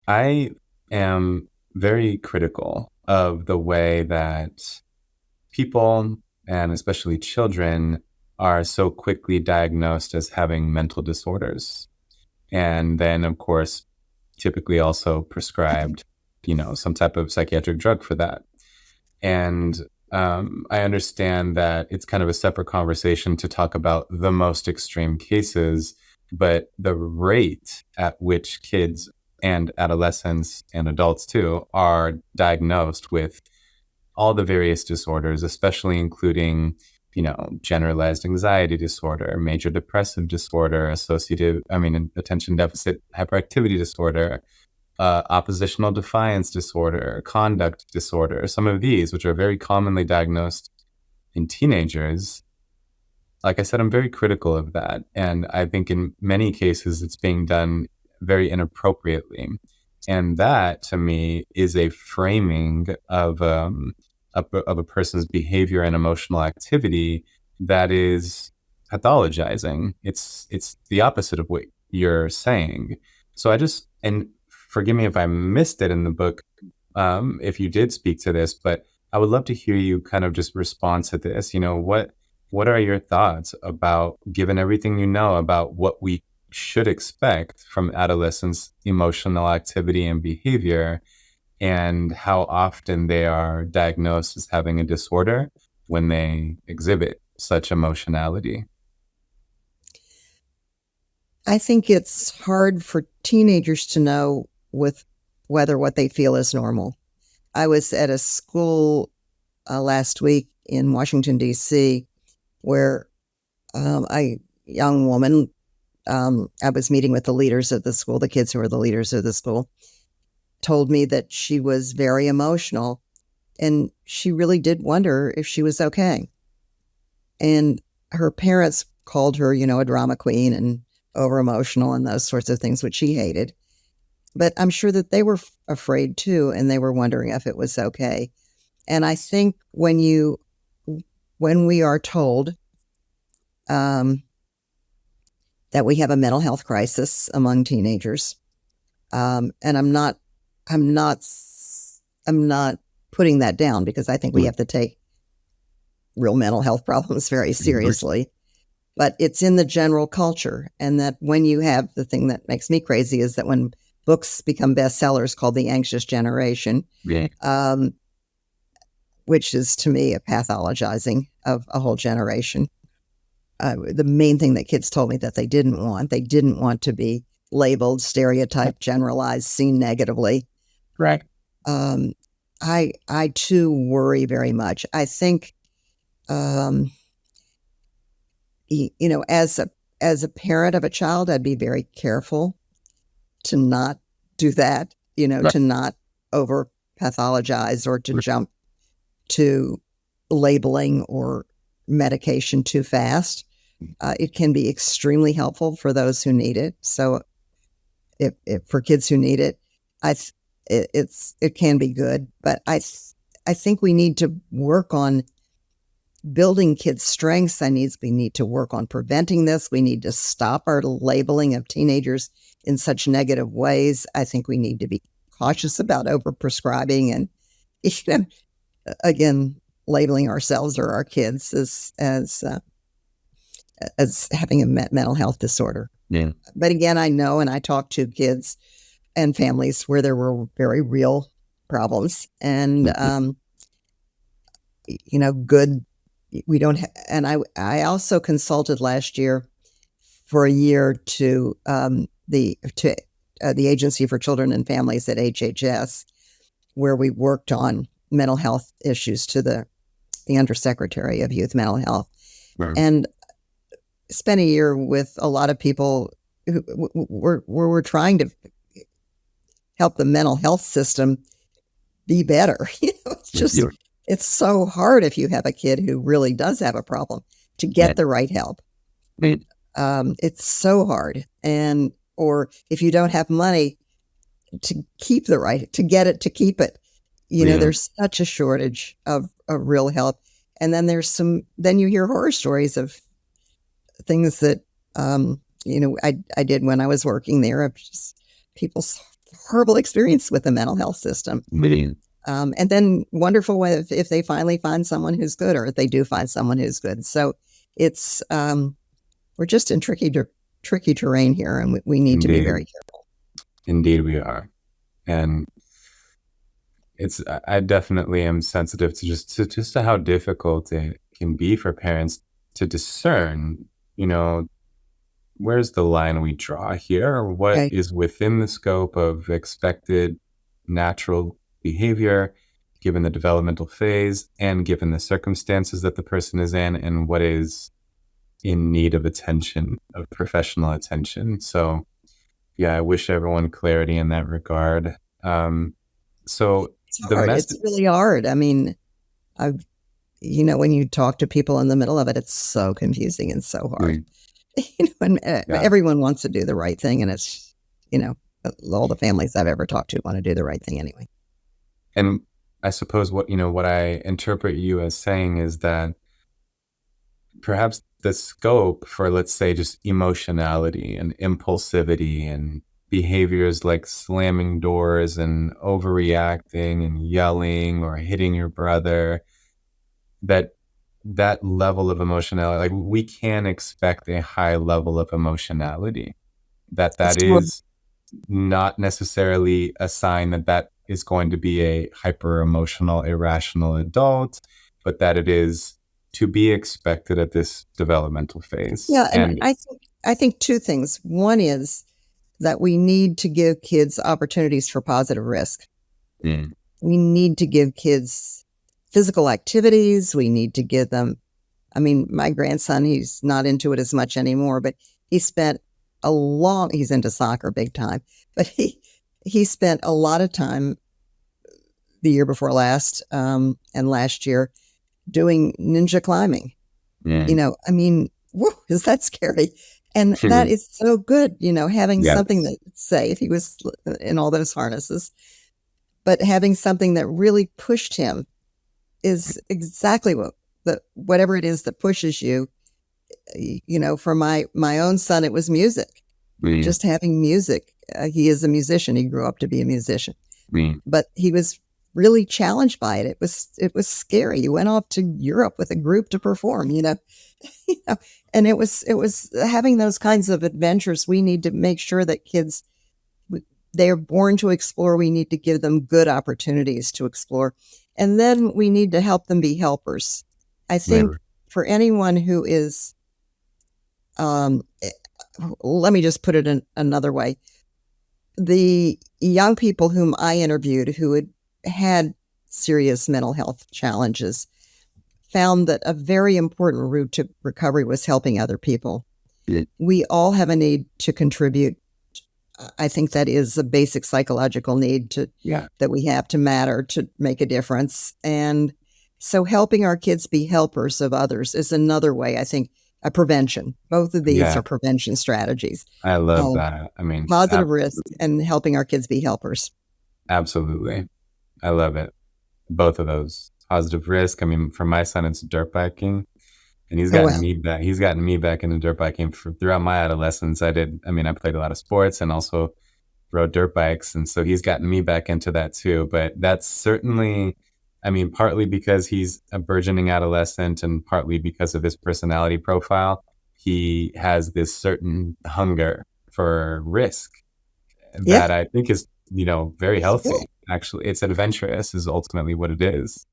I am very critical of the way that people, and especially children, are so quickly diagnosed as having mental disorders. And then, of course, typically also prescribed, some type of psychiatric drug for that. And I understand that it's kind of a separate conversation to talk about the most extreme cases, but the rate at which kids and adolescents and adults too are diagnosed with all the various disorders, especially including, generalized anxiety disorder, major depressive disorder, attention deficit hyperactivity disorder, oppositional defiance disorder, conduct disorder, some of these, which are very commonly diagnosed in teenagers. Like I said, I'm very critical of that. And I think in many cases, it's being done very inappropriately. And that, to me, is a framing of a person's behavior and emotional activity that is pathologizing. It's the opposite of what you're saying. So and forgive me if I missed it in the book, if you did speak to this, but I would love to hear you kind of just respond to this. What are your thoughts about, given everything you know about what we should expect from adolescents' emotional activity and behavior, and how often they are diagnosed as having a disorder when they exhibit such emotionality? I think it's hard for teenagers to know with whether what they feel is normal. I was at a school last week in Washington, D.C., where a young woman, I was meeting with the leaders of the school, the kids who are the leaders of the school, told me that she was very emotional and she really did wonder if she was okay. And her parents called her, a drama queen and over emotional and those sorts of things, which she hated. But I'm sure that they were afraid too, and they were wondering if it was okay. And I think when we are told that we have a mental health crisis among teenagers, and I'm not putting that down, because I think we have to take real mental health problems very seriously. But it's in the general culture, and that when you have, the thing that makes me crazy is that when books become bestsellers called The Anxious Generation, which is to me a pathologizing of a whole generation. The main thing that kids told me that they didn't want to be labeled, stereotyped, generalized, seen negatively. Right. I too worry very much. I think, as a parent of a child, I'd be very careful to not do that, Right. to not over pathologize or to jump to labeling or medication too fast. It can be extremely helpful for those who need it. So if for kids who need it, it can be good, but I think we need to work on building kids' strengths. We need to work on preventing this. We need to stop our labeling of teenagers in such negative ways. I think we need to be cautious about overprescribing and, again, labeling ourselves or our kids as having a mental health disorder. Yeah. But again, I know, and I talk to kids and families where there were very real problems, and good. We don't. And I also consulted last year for a year to the Agency for Children and Families at HHS, where we worked on mental health issues to the Undersecretary of Youth Mental Health, and spent a year with a lot of people who were trying to help the mental health system be better. It's just, it's so hard if you have a kid who really does have a problem to get the right help. It's so hard. Or if you don't have money to keep to get it, to keep it, there's such a shortage of real help. And then then you hear horror stories of things that, I did when I was working there, of just people horrible experience with the mental health system. And then wonderful if they finally find someone who's good, or if they do find someone who's good. So it's we're just in tricky terrain here, and we need to be very Indeed. careful. Indeed, we are. And I definitely am sensitive to just to how difficult it can be for parents to discern, you know, where's the line we draw here, or what Okay. is within the scope of expected natural behavior given the developmental phase and given the circumstances that the person is in, and what is in need of attention, of professional attention. So yeah, I wish everyone clarity in that regard. So It's the hard. message. It's really hard. I mean, I've when you talk to people in the middle of it, it's so confusing and so hard. Mm, And yeah, everyone wants to do the right thing, and it's all the families I've ever talked to want to do the right thing anyway. and I suppose what I interpret you as saying is that perhaps the scope for, let's say, just emotionality and impulsivity and behaviors like slamming doors and overreacting and yelling or hitting your brother, that that level of emotionality, like we can expect a high level of emotionality, that It's hard. is not necessarily a sign that that is going to be a hyper emotional, irrational adult, but that it is to be expected at this developmental phase. Yeah, and And I think two things. One is that we need to give kids opportunities for positive risk. mm, We need to give kids physical activities. We need to give them, I mean, my grandson, he's not into it as much anymore, but he spent he's into soccer big time, but he spent a lot of time the year before last, and last year doing ninja climbing. mm, I mean, whew, is that scary? And that is so good, having something yes, that's safe. He was in all those harnesses, but having something that really pushed him is exactly whatever it is that pushes you. For my own son, it was music. mm, Just having music. He is a musician. He grew up to be a musician, mm, but he was really challenged by it. It was scary. He went off to Europe with a group to perform. you know, and it was having those kinds of adventures. We need to make sure that kids, they are born to explore. We need to give them good opportunities to explore, and then we need to help them be helpers. I think right, for anyone who is, um, let me just put it in another way. The young people whom I interviewed who had serious mental health challenges found that a very important route to recovery was helping other people. yeah, We all have a need to contribute. I think that is a basic psychological need yeah, that we have to matter, to make a difference. And so helping our kids be helpers of others is another way, I think, a prevention. Both of these yeah. are prevention strategies. I love Um, that. I mean, Positive risk and helping our kids be helpers. absolutely. I love it. Both of those. Positive risk. I mean, for my son, it's dirt biking. And Oh, well. he's gotten me back into dirt biking throughout my adolescence. I played a lot of sports and also rode dirt bikes. And so he's gotten me back into that too. But that's certainly, partly because he's a burgeoning adolescent and partly because of his personality profile. He has this certain hunger for risk Yeah. that I think is, very healthy. Actually, it's adventurous is ultimately what it is.